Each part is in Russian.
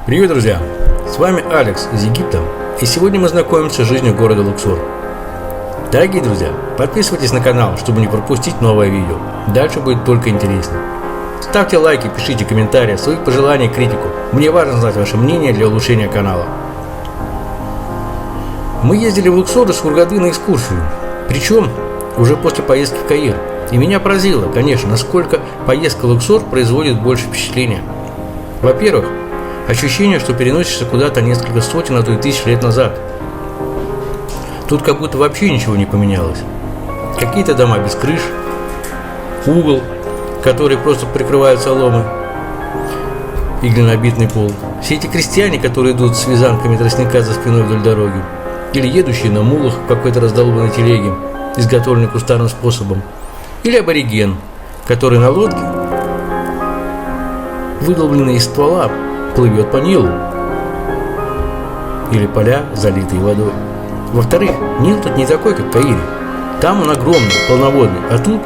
Привет, друзья! С вами Алекс из Египта, и сегодня мы знакомимся с жизнью города Луксор. Дорогие друзья, подписывайтесь на канал, чтобы не пропустить новое видео. Дальше будет только интереснее. Ставьте лайки, пишите комментарии, свои пожелания и критику. Мне важно знать ваше мнение для улучшения канала. Мы ездили в Луксор из Хургады на экскурсию, причем уже после поездки в Каир. И меня поразило, конечно, насколько поездка в Луксор производит больше впечатления. Во-первых, ощущение, что переносишься куда-то несколько сотен, а то и тысяч лет назад. Тут как будто вообще ничего не поменялось. Какие-то дома без крыш, угол, который просто прикрывают соломой, и глинобитный пол. Все эти крестьяне, которые идут с вязанками тростника за спиной вдоль дороги, или едущие на мулах в какой-то раздолбанной телеге, изготовленной кустарным способом, или абориген, который на лодке, выдолбленный из ствола, плывет по Нилу, или поля, залитые водой. Во-вторых, Нил тут не такой, как в Каире. Там он огромный, полноводный, а тут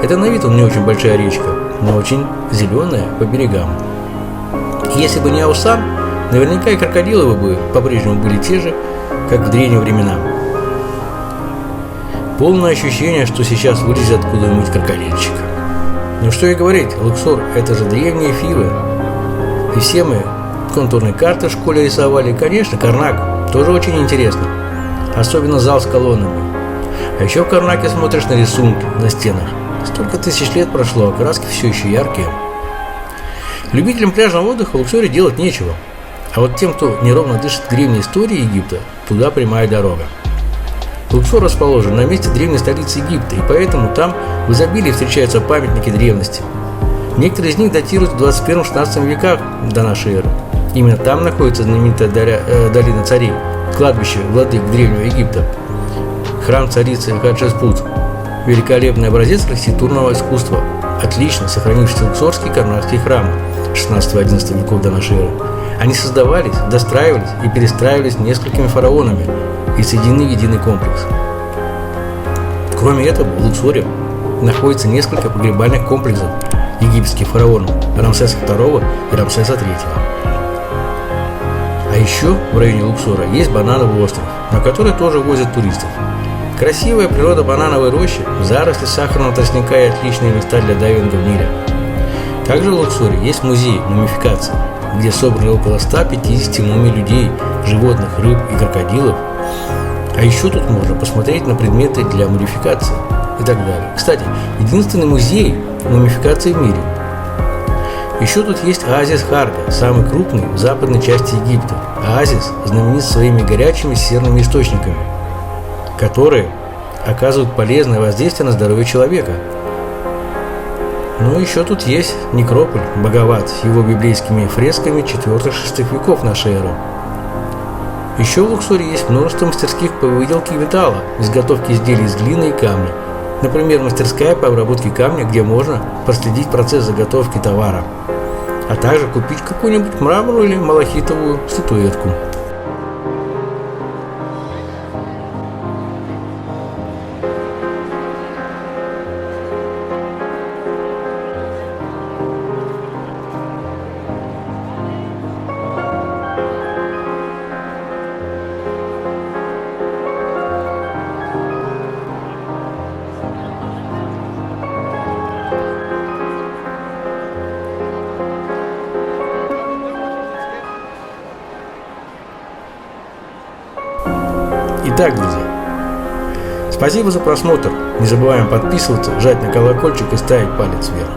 это на вид он не очень большая речка, но очень зеленая по берегам. Если бы не Аусан, наверняка и крокодилы бы по-прежнему были те же, как в древние времена. Полное ощущение, что сейчас вылезет откуда-нибудь крокодильчик. Ну что и говорить, Луксор – это же древние Фивы. И все мы контурные карты в школе рисовали. И, конечно, Карнак тоже очень интересно. Особенно зал с колоннами. А еще в Карнаке смотришь на рисунки на стенах. Столько тысяч лет прошло, а краски все еще яркие. Любителям пляжного отдыха в Луксоре делать нечего. А вот тем, кто неровно дышит древней историей Египта, туда прямая дорога. Луксор расположен на месте древней столицы Египта, и поэтому там в изобилии встречаются памятники древности. Некоторые из них датируют в 21-16 веках до нашей эры. Именно там находится знаменитая долина царей, кладбище владык Древнего Египта, храм царицы Хатшепсут, великолепный образец архитектурного искусства, отлично сохранившийся луксорские карнакские храмы 16-11 веков до нашей эры. Они создавались, достраивались и перестраивались несколькими фараонами и соединены в единый комплекс. Кроме этого, в Луксоре находится несколько погребальных комплексов египетских фараонов Рамсеса II и Рамсеса III. А еще в районе Луксора есть банановый остров, на который тоже возят туристов. Красивая природа банановой рощи, заросли сахарного тростника и отличные места для дайвинга в Ниле. Также в Луксоре есть музей мумификации, где собраны около 150 мумий людей, животных, рыб и крокодилов. А еще тут можно посмотреть на предметы для мумификации и так далее. Кстати, единственный музей мумификации в мире. Еще тут есть оазис Харга, самый крупный в западной части Египта. Оазис знаменит своими горячими серными источниками, которые оказывают полезное воздействие на здоровье человека. Ну еще тут есть некрополь Багават с его библейскими фресками 4-6 веков нашей эры. Еще в Луксоре есть множество мастерских по выделке металла, изготовке изделий из глины и камня. Например, мастерская по обработке камня, где можно проследить процесс заготовки товара, а также купить какую-нибудь мраморную или малахитовую статуэтку. Итак, друзья, спасибо за просмотр. Не забываем подписываться, жать на колокольчик и ставить палец вверх.